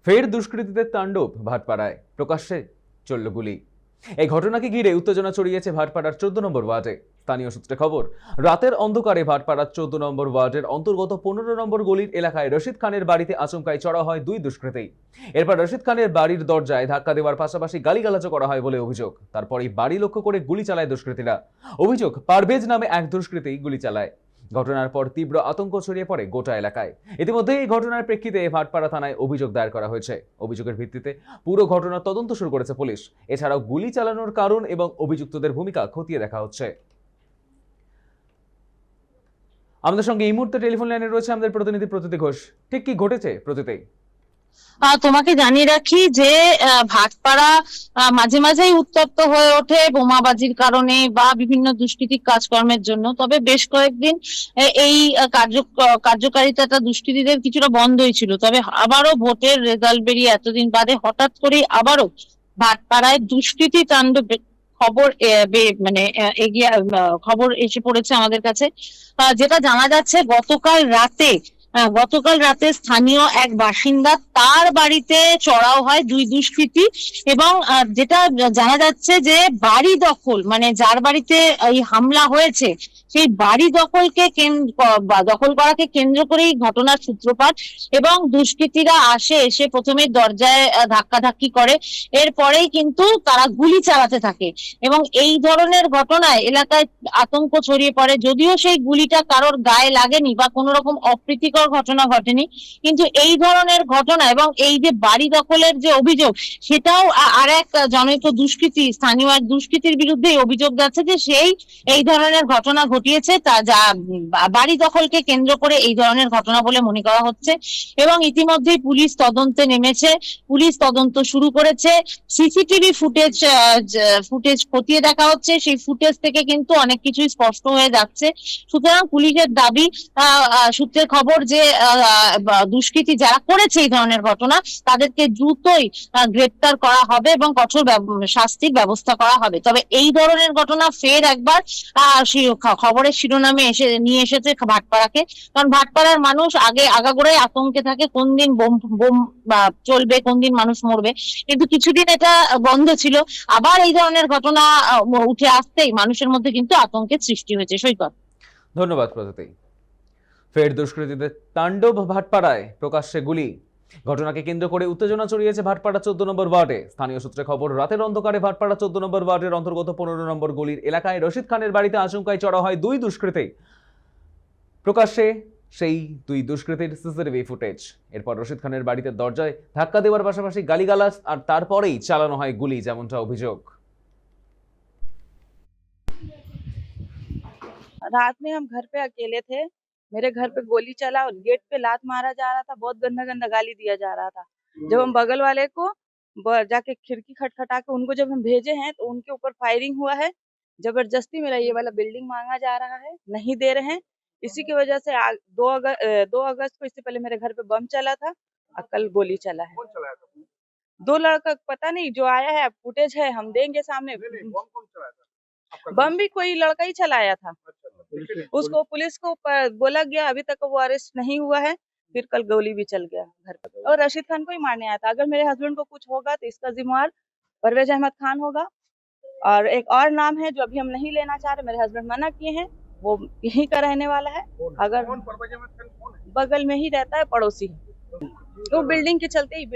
ফের দুষ্কৃতীদের তাণ্ডব ভাটপাড়ায়, প্রকাশ্যে চলল গুলি। এই ঘটনাকে ঘিরে উত্তেজনা ছড়িয়েছে ভাটপাড়ার 14 নম্বর ওয়ার্ডে। স্থানীয় সূত্রে খবর, রাতের অন্ধকারে ভাটপাড়ার 14 নম্বর ওয়ার্ডের অন্তর্গত 15 নম্বর গলির এলাকায় রশিদ খানের বাড়িতে আচমকাই চড়া হয় দুই দুষ্কৃতী। এরপর রশিদ খানের বাড়ির দরজায় ধাক্কা দেওয়ার পাশাপাশি গালিগালাজও করা হয় বলে অভিযোগ। তারপরই বাড়ি লক্ষ্য করে গুলি চালায় দুষ্কৃতীরা। অভিযোগ, পারভেজ নামে এক দুষ্কৃতী গুলি চালায়। ঘটনার পর তীব্র আতঙ্ক ছড়িয়ে পড়ে গোটা এলাকায়। ইতিমধ্যে এই ঘটনার প্রেক্ষিতে ভাটপাড়া থানায় অভিযোগ দায়ের করা হয়েছে। অভিযোগের ভিত্তিতে পুরো ঘটনার তদন্ত শুরু করেছে পুলিশ। এছাড়াও গুলি চালানোর কারণ এবং অভিযুক্তদের ভূমিকা খতিয়ে দেখা হচ্ছে। আমাদের সঙ্গে এই মুহূর্তে টেলিফোন লাইনে রয়েছে আমাদের প্রতিনিধি প্রতীতি ঘোষ। ঠিক কি ঘটেছে প্রতীতি? তোমাকে জানিয়ে রাখি যে ভাটপাড়া মাঝে মাঝেই উত্তপ্ত হয়ে ওঠে বোমাবাজির কারণে বা বিভিন্ন দুষ্কৃতিক কাজকর্মের জন্য। তবে বেশ কয়েকদিন এই কার্যকারিতাটা দুষ্কৃতীদের কিছুটা বন্ধই ছিল। তবে আবারও ভোটের রেজাল্ট বেরিয়ে এতদিন বাদে হঠাৎ করে আবারও ভাটপাড়ায় দুষ্কৃতি তাণ্ডব খবর এগিয়ে খবর এসে পড়েছে আমাদের কাছে। যেটা জানা যাচ্ছে, গতকাল রাতে স্থানীয় এক বাসিন্দা তার বাড়িতে চড়াও হয় দুই দুষ্কৃতী। এবং যেটা জানা যাচ্ছে যে বাড়ি দখল, মানে যার বাড়িতে এই হামলা হয়েছে সেই বাড়ি দখল করাকে কেন্দ্র করেই ঘটনার সূত্রপাত। এবং দুষ্কৃতীরা এসে প্রথমে দরজায় ধাক্কাধাক্কি করে, এরপরেই কিন্তু তারা গুলি চালাতে থাকে। এবং এই ধরনের ঘটনায় এলাকায় আতঙ্ক ছড়িয়ে পড়ে। যদিও সেই গুলিটা কারোর গায়ে লাগেনি বা কোনো রকম অপ্রীতিকর ঘটনা ঘটেনি, কিন্তু এই ধরনের ঘটনা এবং এই যে বাড়ি দখলের যে অভিযোগ, সেটাও আর এক জনৈক দুষ্কৃতী, স্থানীয় এক দুষ্কৃতীর বিরুদ্ধে অভিযোগ যাচ্ছে যে সেই এই ধরনের ঘটনা ঘটিয়েছে, তা যা বাড়ি দখলকে কেন্দ্র করে এই ধরনের ঘটনা বলে মনে করা হচ্ছে। এবং ইতিমধ্যেই পুলিশ তদন্তে নেমেছে, পুলিশ তদন্ত শুরু করেছে। সিসিটিভি ফুটেজ খতিয়ে দেখা হচ্ছে, সেই ফুটেজ থেকে কিন্তু অনেক কিছুই স্পষ্ট হয়ে যাচ্ছে। সুতরাং পুলিশের দাবি, সূত্রের খবর যে দুষ্কৃতী যারা করেছে এই ধরনের ঘটনা তাদেরকে দ্রুতই গ্রেপ্তার করা হবে এবং কঠোর শাস্তির ব্যবস্থা করা হবে। তবে এই ধরনের ঘটনা ফের একবার খবরের শিরোনামে নিয়ে এসেছে ভাটপাড়াকে। কারণ ভাটপাড়ার মানুষ আগাগোড়াই আতঙ্কে থাকে, কোন দিন বোম চলবে, কোন দিন মানুষ মরবে। কিন্তু কিছুদিন এটা বন্ধ ছিল, আবার এই ধরনের ঘটনা উঠে আসতেই মানুষের মধ্যে কিন্তু আতঙ্কের সৃষ্টি হয়েছে। সৈকত, ধন্যবাদ প্রতীতি। ফের দুষ্কৃতীদের তাণ্ডব ভাটপাড়ায়, প্রকাশ্যে গুলি। ঘটনাকে কেন্দ্র করে উত্তেজনা ছড়িয়েছে ভাটপাড়া 14 নম্বর ওয়ার্ডে। স্থানীয় সূত্রে খবর, রাতের অন্ধকারে ভাটপাড়া 14 নম্বর ওয়ার্ডের অন্তর্গত 15 নম্বর গলির এলাকায় রশিদ খানের বাড়িতে আচমকাই চড়া হয় দুই দুষ্কৃতী। প্রকাশ্যে সেই দুই দুষ্কৃতীর সিসিটিভি ফুটেজ। এরপর রশিদ খানের বাড়িতে দরজায় ধাক্কা দেওয়ার পাশাপাশি গালিগালাজ আর তারপরেই চালানো হয় গুলি, যেমনটা অভিযোগ। रात में हम घर पे अकेले थे, मेरे घर पे गोली चला और गेट पे लात मारा जा रहा था, बहुत गंदा गंदा गाली दिया जा रहा था। जब हम बगल वाले को जाके खिड़की खटखटा के उनको जब हम भेजे हैं तो उनके ऊपर फायरिंग हुआ है। जबरदस्ती मेरा ये वाला बिल्डिंग मांगा जा रहा है, नहीं दे रहे हैं। इसी की वजह से 2 अगस्त को इससे पहले मेरे घर पे बम चला था और कल गोली चला है। कौन चलाया था? 2 लड़का पता नहीं, जो आया है फुटेज है, हम देंगे सामने। नहीं, बम कौन चलाया था? आपका बम भी कोई लड़का ही चलाया था। अच्छा, उसको पुलिस को बोला गया, अभी तक वो अरेस्ट नहीं हुआ है। फिर कल गोली भी चल गया घर पे, और रशीद खान को ही मारने आया था। अगर मेरे हस्बैंड को कुछ होगा तो इसका जिम्मेवार परवेज अहमद खान होगा। और एक और नाम है जो अभी हम नहीं लेना चाह रहे, मेरे हस्बैंड मना किए हैं, वो यहीं का रहने वाला है। अगर कौन परवेज अहमद खान कौन है? बगल में ही रहता है, पड़ोसी है। वो बिल्डिंग के चलते ही